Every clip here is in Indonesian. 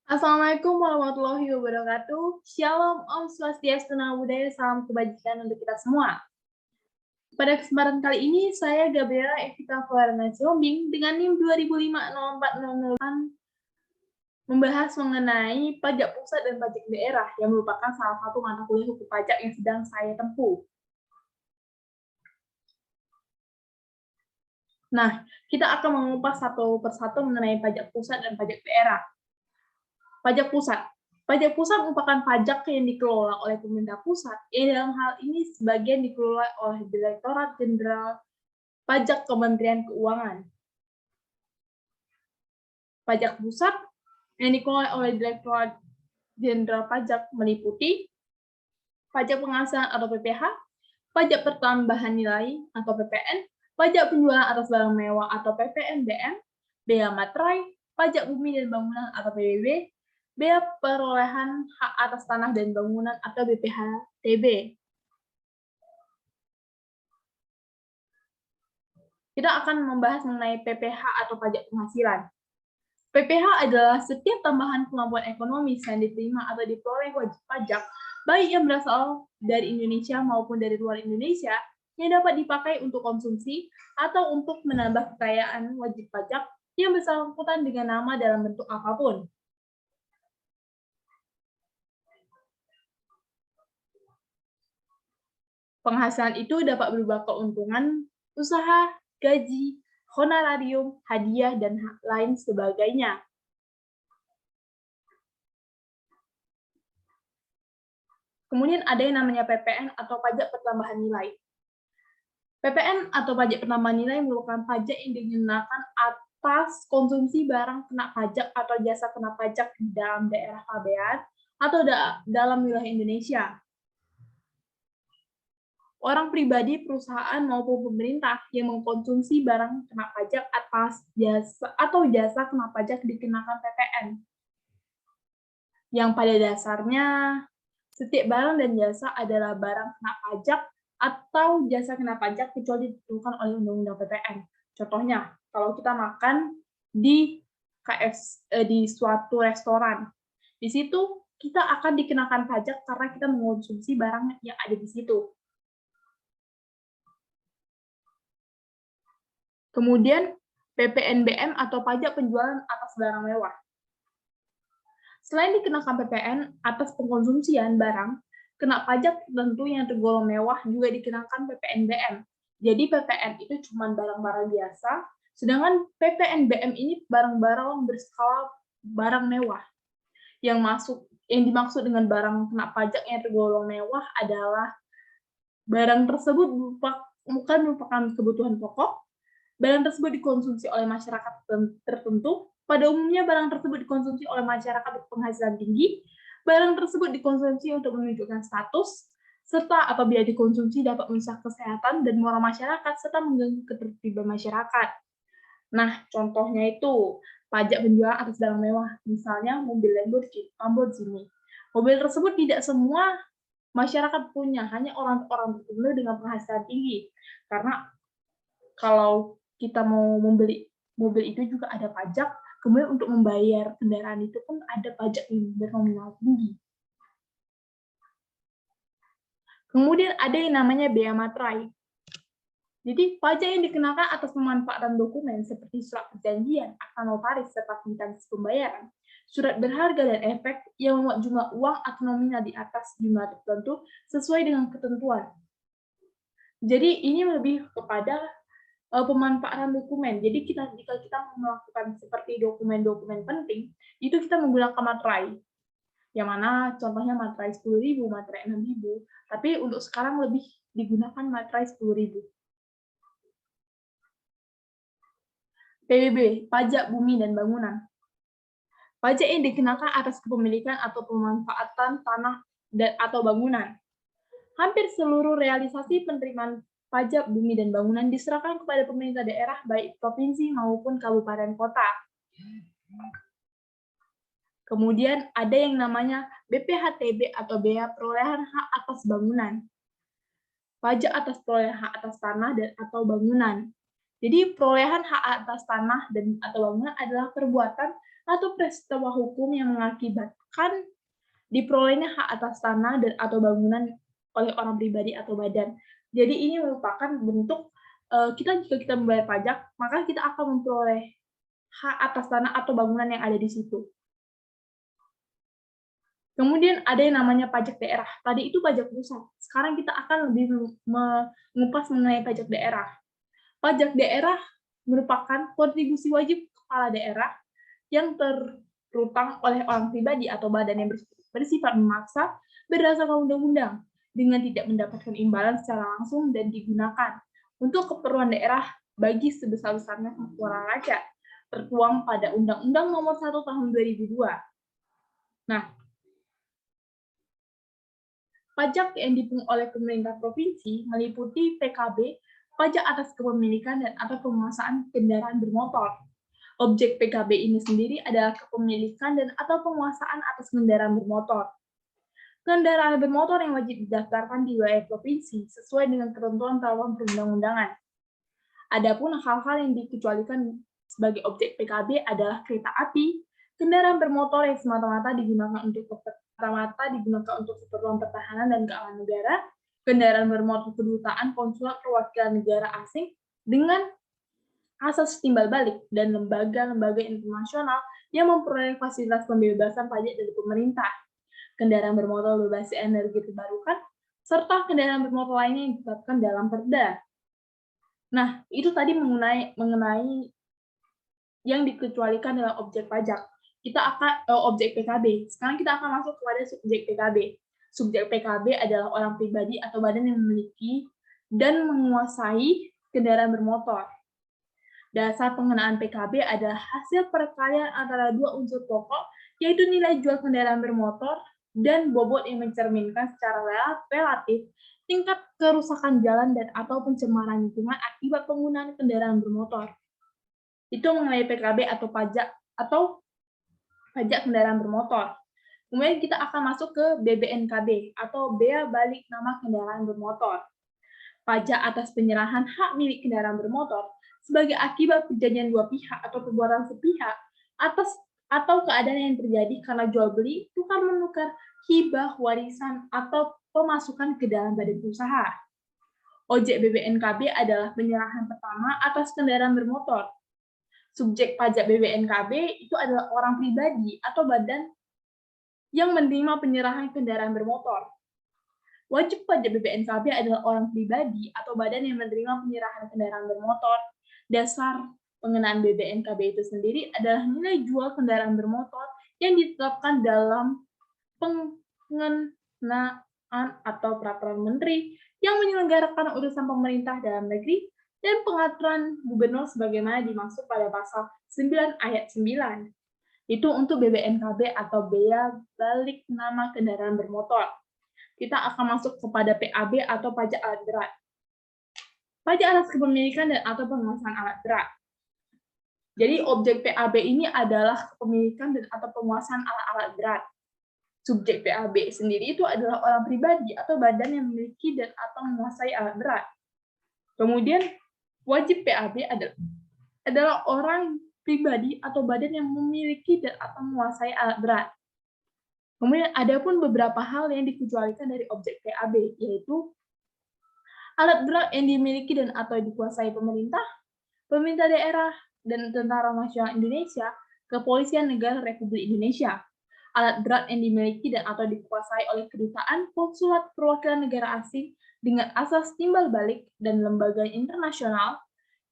Assalamualaikum warahmatullahi wabarakatuh. Shalom, Om Swastiastu, Namo Buddhaya, salam kebajikan untuk kita semua. Pada kesempatan kali ini, saya Gabriela Evita Fularana Siombing dengan NIM 20050400 membahas mengenai pajak pusat dan pajak daerah yang merupakan salah satu mata kuliah hukum pajak yang sedang saya tempuh. Nah, kita akan mengupas satu persatu mengenai pajak pusat dan pajak daerah. Pajak pusat. Pajak pusat merupakan pajak yang dikelola oleh pemerintah pusat, yang dalam hal ini sebagian dikelola oleh Direktorat Jenderal Pajak Kementerian Keuangan. Pajak pusat yang dikelola oleh Direktorat Jenderal Pajak meliputi pajak penghasilan atau PPh, pajak pertambahan nilai atau PPN, pajak penjualan atas barang mewah atau PPNBM, bea materai, pajak bumi dan bangunan atau PBB, bea perolehan hak atas tanah dan bangunan atau BPHTB. Kita akan membahas mengenai PPh atau pajak penghasilan. PPh adalah setiap tambahan kemampuan ekonomi yang diterima atau diperoleh wajib pajak, baik yang berasal dari Indonesia maupun dari luar Indonesia, yang dapat dipakai untuk konsumsi atau untuk menambah kekayaan wajib pajak yang bersangkutan dengan nama dalam bentuk apapun. Penghasilan itu dapat berupa keuntungan, usaha, gaji, honorarium, hadiah, dan lain sebagainya. Kemudian ada yang namanya PPN atau pajak pertambahan nilai. PPN atau pajak pertambahan nilai merupakan pajak yang dikenakan atas konsumsi barang kena pajak atau jasa kena pajak di dalam daerah pabean atau dalam wilayah Indonesia. Orang pribadi, perusahaan, maupun pemerintah yang mengkonsumsi barang kena pajak atas jasa atau jasa kena pajak dikenakan PPN. Yang pada dasarnya, setiap barang dan jasa adalah barang kena pajak atau jasa kena pajak kecuali ditentukan oleh Undang-Undang PPN. Contohnya, kalau kita makan di di suatu restoran, di situ kita akan dikenakan pajak karena kita mengonsumsi barang yang ada di situ. Kemudian PPNBM atau pajak penjualan atas barang mewah. Selain dikenakan PPN atas pengkonsumsian barang, kena pajak tertentu yang tergolong mewah juga dikenakan PPNBM. Jadi PPN itu cuma barang-barang biasa, sedangkan PPNBM ini barang-barang berskala barang mewah. Yang dimaksud dengan barang kena pajak yang tergolong mewah adalah barang tersebut bukan merupakan kebutuhan pokok, barang tersebut dikonsumsi oleh masyarakat tertentu. Pada umumnya, barang tersebut dikonsumsi oleh masyarakat berpenghasilan tinggi. Barang tersebut dikonsumsi untuk menunjukkan status, serta apabila dikonsumsi dapat merusak kesehatan dan moral masyarakat, serta mengganggu ketertiban masyarakat. Nah, contohnya itu pajak penjualan atas barang mewah, misalnya mobil Lamborghini. Mobil tersebut tidak semua masyarakat punya, hanya orang-orang tertentu dengan penghasilan tinggi. Karena kalau kita mau membeli mobil itu juga ada pajak, kemudian untuk membayar kendaraan itu pun ada pajak yang bernominal tinggi. Kemudian ada yang namanya bea materai. Jadi, pajak yang dikenakan atas pemanfaatan dokumen seperti surat perjanjian, akta notaris, serta kwitansi pembayaran, surat berharga dan efek yang memuat jumlah uang atau nominal di atas jumlah tertentu sesuai dengan ketentuan. Jadi, ini lebih kepada pemanfaatan dokumen. Jadi jika kita melakukan seperti dokumen-dokumen penting, itu kita menggunakan materai. Yang mana contohnya materai 10.000, materai 6.000, tapi untuk sekarang lebih digunakan materai 10.000. PBB, pajak bumi dan bangunan. Pajak yang dikenakan atas kepemilikan atau pemanfaatan tanah atau bangunan. Hampir seluruh realisasi penerimaan pajak bumi dan bangunan diserahkan kepada pemerintah daerah baik provinsi maupun kabupaten kota. Kemudian ada yang namanya BPHTB atau bea perolehan hak atas bangunan. Pajak atas perolehan hak atas tanah dan atau bangunan. Jadi perolehan hak atas tanah dan atau bangunan adalah perbuatan atau peristiwa hukum yang mengakibatkan diperolehnya hak atas tanah dan atau bangunan oleh orang pribadi atau badan. Jadi ini merupakan bentuk jika kita membayar pajak, maka kita akan memperoleh hak atas tanah atau bangunan yang ada di situ. Kemudian ada yang namanya pajak daerah. Tadi itu pajak pusat. Sekarang kita akan lebih mengupas mengenai pajak daerah. Pajak daerah merupakan kontribusi wajib kepala daerah yang terutang oleh orang pribadi atau badan yang bersifat memaksa berdasarkan undang-undang dengan tidak mendapatkan imbalan secara langsung dan digunakan untuk keperluan daerah bagi sebesar-besarnya keuangan rakyat tertuang pada Undang-Undang Nomor 1 Tahun 2002. Nah, pajak yang dipungut oleh pemerintah provinsi meliputi PKB, pajak atas kepemilikan dan atau penguasaan kendaraan bermotor. Objek PKB ini sendiri adalah kepemilikan dan atau penguasaan atas kendaraan bermotor. Kendaraan bermotor yang wajib didaftarkan di wilayah provinsi sesuai dengan ketentuan dalam perundang-undangan. Adapun hal-hal yang dikecualikan sebagai objek PKB adalah kereta api, kendaraan bermotor yang semata-mata digunakan untuk keperluan pertahanan dan keamanan negara, kendaraan bermotor kedutaan, konsulat, perwakilan negara asing dengan asas timbal balik, dan lembaga-lembaga internasional yang memperoleh fasilitas pembebasan pajak dari pemerintah, kendaraan bermotor berbasis energi terbarukan, serta kendaraan bermotor lainnya yang ditetapkan dalam Perda. Nah, itu tadi mengenai yang dikecualikan dalam objek pajak. Kita akan objek PKB. Sekarang kita akan masuk kepada subjek PKB. Subjek PKB adalah orang pribadi atau badan yang memiliki dan menguasai kendaraan bermotor. Dasar pengenaan PKB adalah hasil perkalian antara dua unsur pokok, yaitu nilai jual kendaraan bermotor dan bobot yang mencerminkan secara relatif tingkat kerusakan jalan dan atau pencemaran lingkungan akibat penggunaan kendaraan bermotor. Itu mengenai PKB atau pajak kendaraan bermotor. Kemudian kita akan masuk ke BBNKB atau Bea Balik Nama Kendaraan Bermotor. Pajak atas penyerahan hak milik kendaraan bermotor sebagai akibat perjanjian dua pihak atau perbuatan sepihak atau keadaan yang terjadi karena jual beli, tukar menukar, hibah, warisan, atau pemasukan ke dalam badan usaha. Objek BBNKB adalah penyerahan pertama atas kendaraan bermotor. Subjek pajak BBNKB itu adalah orang pribadi atau badan yang menerima penyerahan kendaraan bermotor. Wajib pajak BBNKB adalah orang pribadi atau badan yang menerima penyerahan kendaraan bermotor. Dasar pengenaan BBNKB itu sendiri adalah nilai jual kendaraan bermotor yang ditetapkan dalam pengenaan atau peraturan menteri yang menyelenggarakan urusan pemerintah dalam negeri dan pengaturan gubernur sebagaimana dimaksud pada pasal 9 ayat 9. Itu untuk BBNKB atau Bea Balik Nama Kendaraan Bermotor. Kita akan masuk kepada PAB atau pajak alat berat. Pajak atas kepemilikan dan atau penguasaan alat berat. Jadi objek PAB ini adalah kepemilikan dan atau penguasaan alat-alat berat. Subjek PAB sendiri itu adalah orang pribadi atau badan yang memiliki dan atau menguasai alat berat. Kemudian wajib PAB adalah orang pribadi atau badan yang memiliki dan atau menguasai alat berat. Kemudian ada pun beberapa hal yang dikecualikan dari objek PAB, yaitu alat berat yang dimiliki dan atau dikuasai pemerintah, pemerintah daerah, dan Tentara Nasional Indonesia, Kepolisian Negara Republik Indonesia. Alat berat yang dimiliki dan atau dikuasai oleh kedutaan, konsulat, perwakilan negara asing dengan asas timbal balik dan lembaga internasional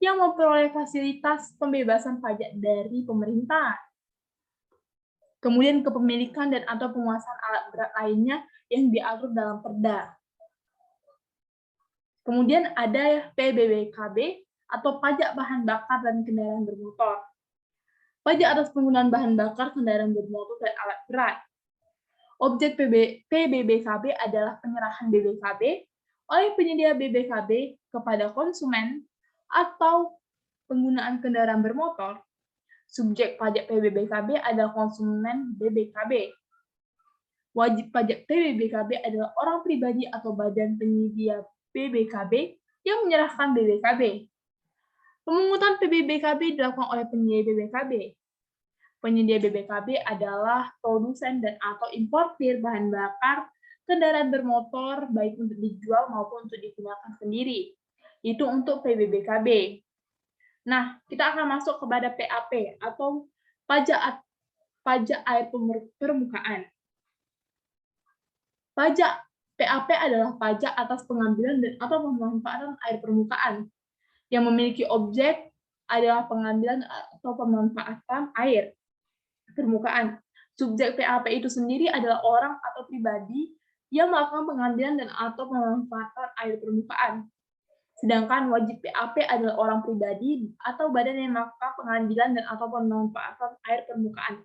yang memperoleh fasilitas pembebasan pajak dari pemerintah. Kemudian kepemilikan dan atau penguasaan alat berat lainnya yang diatur dalam Perda. Kemudian ada PBBKB atau pajak bahan bakar dan kendaraan bermotor. Pajak atas penggunaan bahan bakar, kendaraan bermotor, dan alat berat. Objek PBBKB adalah penyerahan BBKB oleh penyedia BBKB kepada konsumen atau penggunaan kendaraan bermotor. Subjek pajak PBBKB adalah konsumen BBKB. Wajib pajak PBBKB adalah orang pribadi atau badan penyedia BBKB yang menyerahkan BBKB. Pemungutan PBBKB dilakukan oleh penyedia BBKB. Penyedia BBKB adalah produsen dan atau importir bahan bakar kendaraan bermotor baik untuk dijual maupun untuk digunakan sendiri. Itu untuk PBBKB. Nah, kita akan masuk kepada PAP atau pajak air permukaan. Pajak PAP adalah pajak atas pengambilan dan atau pemanfaatan air permukaan. Yang memiliki objek adalah pengambilan atau pemanfaatan air permukaan. Subjek PAP itu sendiri adalah orang atau pribadi yang melakukan pengambilan dan atau pemanfaatan air permukaan. Sedangkan wajib PAP adalah orang pribadi atau badan yang melakukan pengambilan dan atau pemanfaatan air permukaan.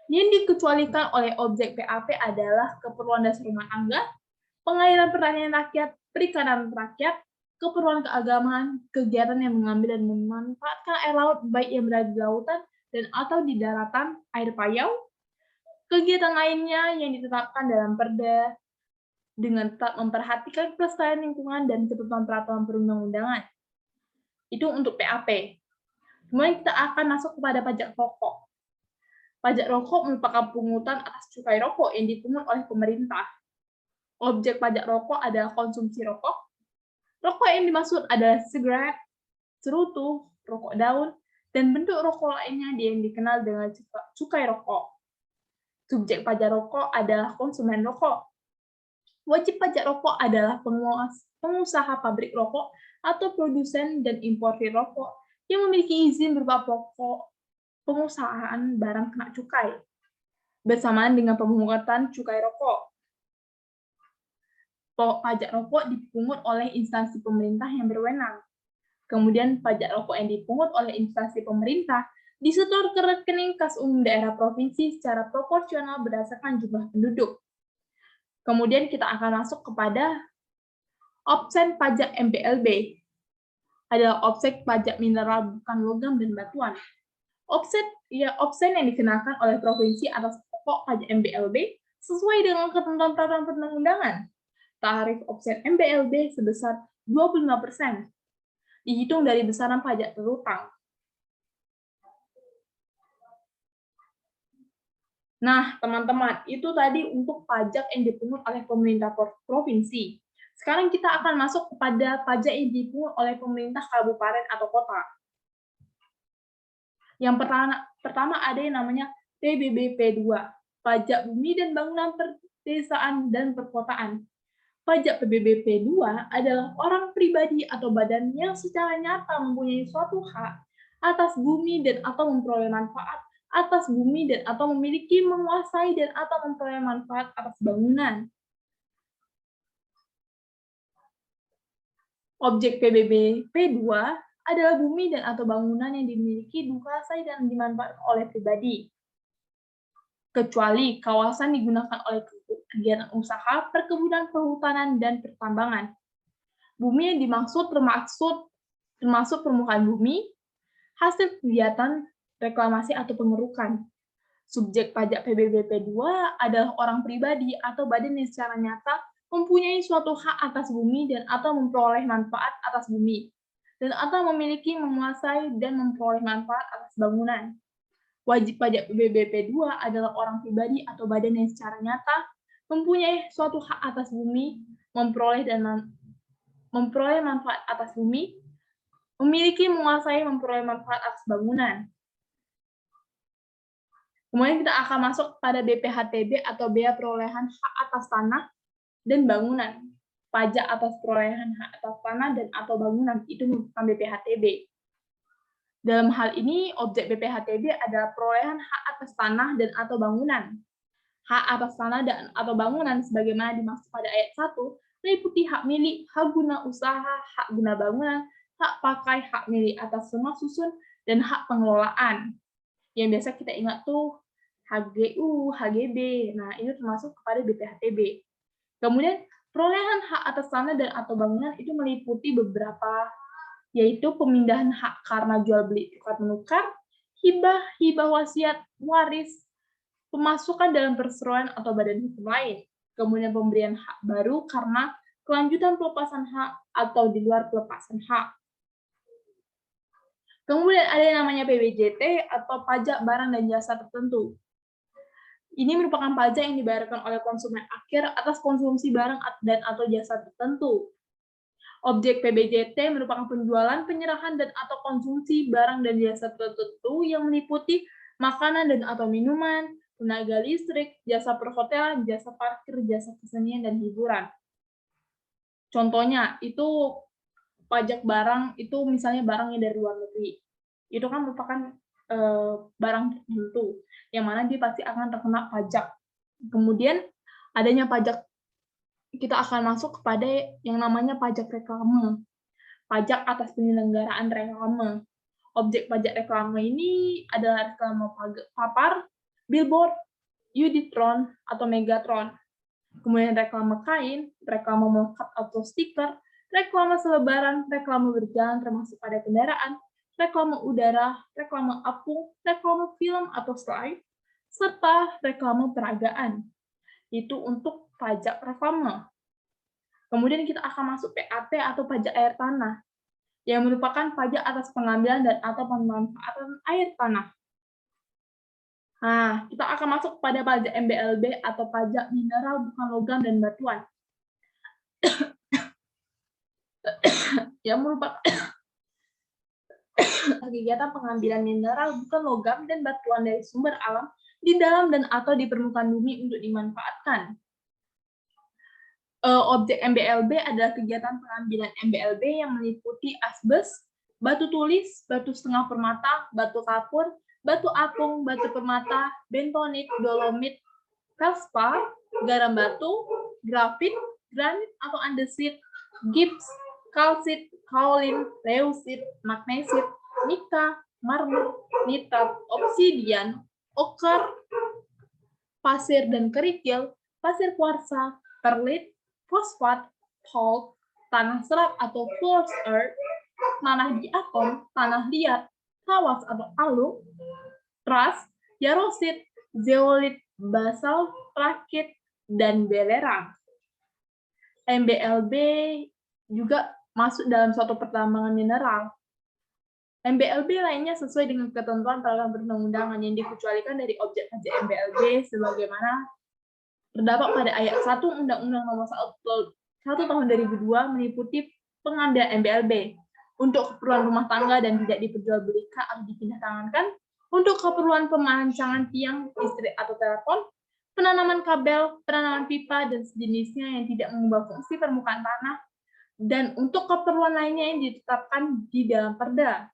Yang dikecualikan oleh objek PAP adalah keperluan dasar rumah tangga, pengairan pertanian rakyat, perikanan rakyat, keperluan keagamaan, kegiatan yang mengambil dan memanfaatkan air laut baik yang berada di lautan dan atau di daratan, air payau, kegiatan lainnya yang ditetapkan dalam Perda dengan tetap memperhatikan kelestarian lingkungan dan ketentuan peraturan perundang-undangan. Itu untuk PAP. Kemudian kita akan masuk kepada pajak rokok. Pajak rokok merupakan pungutan atas cukai rokok yang dipungut oleh pemerintah. Objek pajak rokok adalah konsumsi rokok. Rokok yang dimaksud adalah sigaret, cerutu, rokok daun, dan bentuk rokok lainnya yang dikenal dengan cukai rokok. Subjek pajak rokok adalah konsumen rokok. Wajib pajak rokok adalah pengusaha pabrik rokok atau produsen dan importir rokok yang memiliki izin berupa pokok pengusahaan barang kena cukai, bersamaan dengan pemungutan cukai rokok. Pajak rokok dipungut oleh instansi pemerintah yang berwenang. Kemudian pajak rokok yang dipungut oleh instansi pemerintah disetor ke rekening kas umum daerah provinsi secara proporsional berdasarkan jumlah penduduk. Kemudian kita akan masuk kepada obsen pajak MPLB. Adalah obsen pajak mineral bukan logam dan batuan. Obsen yang dikenakan oleh provinsi atas pokok pajak MPLB sesuai dengan ketentuan peraturan perundang-undangan. Tarif obsen MPLB sebesar 25%, dihitung dari besaran pajak terutang. Nah, teman-teman, itu tadi untuk pajak yang dipungut oleh pemerintah provinsi. Sekarang kita akan masuk kepada pajak yang dipungut oleh pemerintah kabupaten atau kota. Yang pertama ada yang namanya PBBP 2, Pajak Bumi dan Bangunan Perdesaan dan Perkotaan. Pajak PBBP 2 adalah orang pribadi atau badan yang secara nyata mempunyai suatu hak atas bumi dan atau memperoleh manfaat atas bumi dan atau memiliki, menguasai dan atau memperoleh manfaat atas bangunan. Objek PBBP 2 adalah bumi dan atau bangunan yang dimiliki, dikuasai dan dimanfaatkan oleh pribadi, kecuali kawasan digunakan oleh kegiatan usaha, perkebunan, perhutanan, dan pertambangan. Bumi yang dimaksud termasuk permukaan bumi, hasil kegiatan reklamasi atau pengerukan. Subjek pajak PBBP 2 adalah orang pribadi atau badan yang secara nyata mempunyai suatu hak atas bumi dan atau memperoleh manfaat atas bumi, dan atau memiliki, menguasai, dan memperoleh manfaat atas bangunan. Wajib pajak PBBP 2 adalah orang pribadi atau badan yang secara nyata mempunyai suatu hak atas bumi, memperoleh manfaat atas bumi, memiliki, menguasai, memperoleh manfaat atas bangunan. Kemudian kita akan masuk pada BPHTB atau bea perolehan hak atas tanah dan bangunan. Pajak atas perolehan hak atas tanah dan atau bangunan itu merupakan BPHTB. Dalam hal ini, objek BPHTB adalah perolehan hak atas tanah dan atau bangunan. Hak atas tanah dan atau bangunan sebagaimana dimaksud pada ayat 1 meliputi hak milik, hak guna usaha, hak guna bangunan, hak pakai, hak milik atas rumah susun, dan hak pengelolaan. Yang biasa kita ingat tuh HGU, HGB. Nah, ini termasuk kepada BPHTB. Kemudian, perolehan hak atas tanah dan atau bangunan itu meliputi beberapa, yaitu pemindahan hak karena jual beli tukar menukar, hibah wasiat, waris, pemasukan dalam perseroan atau badan hukum lain. Kemudian pemberian hak baru karena kelanjutan pelepasan hak atau di luar pelepasan hak. Kemudian ada yang namanya PBJT atau pajak barang dan jasa tertentu. Ini merupakan pajak yang dibayarkan oleh konsumen akhir atas konsumsi barang dan atau jasa tertentu. Objek PBJT merupakan penjualan, penyerahan, dan atau konsumsi barang dan jasa tertentu yang meliputi makanan dan atau minuman, tenaga listrik, jasa perhotelan, jasa parkir, jasa kesenian, dan hiburan. Contohnya, itu pajak barang, itu misalnya barang yang dari luar negeri. Itu kan merupakan barang tertentu, yang mana dia pasti akan terkena pajak. Kemudian, adanya pajak, kita akan masuk kepada yang namanya pajak reklame. Pajak atas penyelenggaraan reklame. Objek pajak reklame ini adalah reklame papar, billboard, Uditron, atau Megatron. Kemudian reklame kain, reklame melekat atau stiker, reklame selebaran, reklame berjalan termasuk pada kendaraan, reklame udara, reklame apung, reklame film atau slide, serta reklame peragaan. Itu untuk pajak reklame. Kemudian kita akan masuk PAT atau pajak air tanah, yang merupakan pajak atas pengambilan dan atau pemanfaatan air tanah. Nah, kita akan masuk pada pajak MBLB atau pajak mineral bukan logam dan batuan, yang merupakan kegiatan pengambilan mineral bukan logam dan batuan dari sumber alam di dalam dan atau di permukaan bumi untuk dimanfaatkan. Objek MBLB adalah kegiatan pengambilan MBLB yang meliputi asbes, batu tulis, batu setengah permata, batu kapur, batu apung, batu permata, bentonit, dolomit, feldspar, garam batu, grafit, granit atau andesit, gips, kalsit, kaolin, leusit, magnesit, nika, marmer, nitrat, obsidian, oker, pasir dan kerikil, pasir kuarsa, perlit, fosfat, talc, tanah serat atau porous earth, tanah diatom, tanah liat, tawas atau alum, trust, yarosit, zeolit, basalt, rakit, dan belerang. MBLB juga masuk dalam suatu pertambangan mineral. MBLB lainnya sesuai dengan ketentuan peraturan perundang-undangan yang dikecualikan dari objek pajak MBLB sebagaimana terdapat pada ayat 1 Undang-Undang Nomor 1 Tahun 2002 meliputi pengambilan MBLB untuk keperluan rumah tangga dan tidak diperjualbelikan atau dipindah tangankan, untuk keperluan pemancangan tiang listrik atau telepon, penanaman kabel, penanaman pipa dan sejenisnya yang tidak mengubah fungsi permukaan tanah, dan untuk keperluan lainnya yang ditetapkan di dalam perda.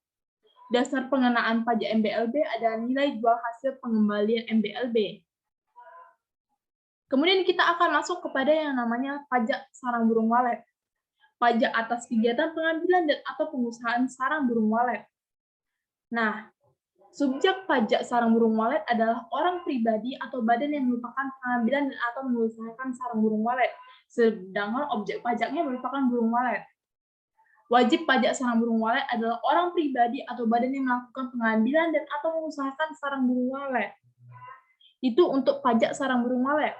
Dasar pengenaan pajak MBLB adalah nilai jual hasil pengembalian MBLB. Kemudian kita akan masuk kepada yang namanya pajak sarang burung walet. Pajak atas kegiatan pengambilan dan atau pengusahaan sarang burung walet. Nah, subjek pajak sarang burung walet adalah orang pribadi atau badan yang merupakan pengambilan dan atau mengusahakan sarang burung walet, sedangkan objek pajaknya merupakan burung walet. Wajib pajak sarang burung walet adalah orang pribadi atau badan yang melakukan pengambilan dan atau mengusahakan sarang burung walet. Itu untuk pajak sarang burung walet.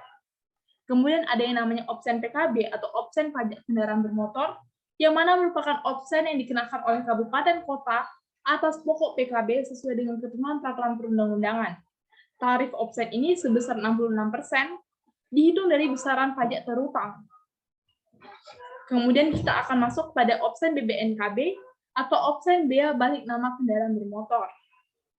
Kemudian ada yang namanya obsen PKB atau obsen pajak kendaraan bermotor, yang mana merupakan obsen yang dikenakan oleh kabupaten kota atas pokok PKB sesuai dengan ketentuan peraturan perundang-undangan. Tarif obsen ini sebesar 66%, dihitung dari besaran pajak terutang. Kemudian kita akan masuk pada obsen BBNKB atau obsen bea balik nama kendaraan bermotor.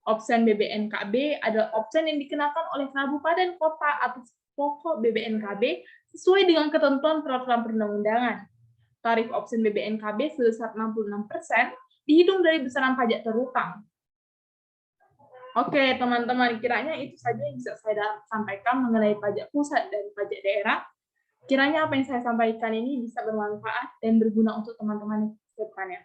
Obsen BBNKB adalah obsen yang dikenakan oleh kabupaten kota atas pokok BBNKB sesuai dengan ketentuan peraturan perundang-undangan. Tarif obsen BBNKB sebesar 66%, dihitung dari besaran pajak terutang. Oke, teman-teman, kiranya itu saja yang bisa saya sampaikan mengenai pajak pusat dan pajak daerah. Kiranya apa yang saya sampaikan ini bisa bermanfaat dan berguna untuk teman-teman di depannya.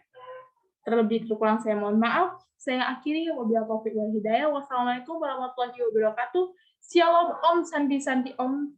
Terlebih kurang saya mohon maaf. Saya akhiri, wabillahi taufiq wal hidayah. Wassalamualaikum warahmatullahi wabarakatuh. Shalom, Om Santi Santi Om.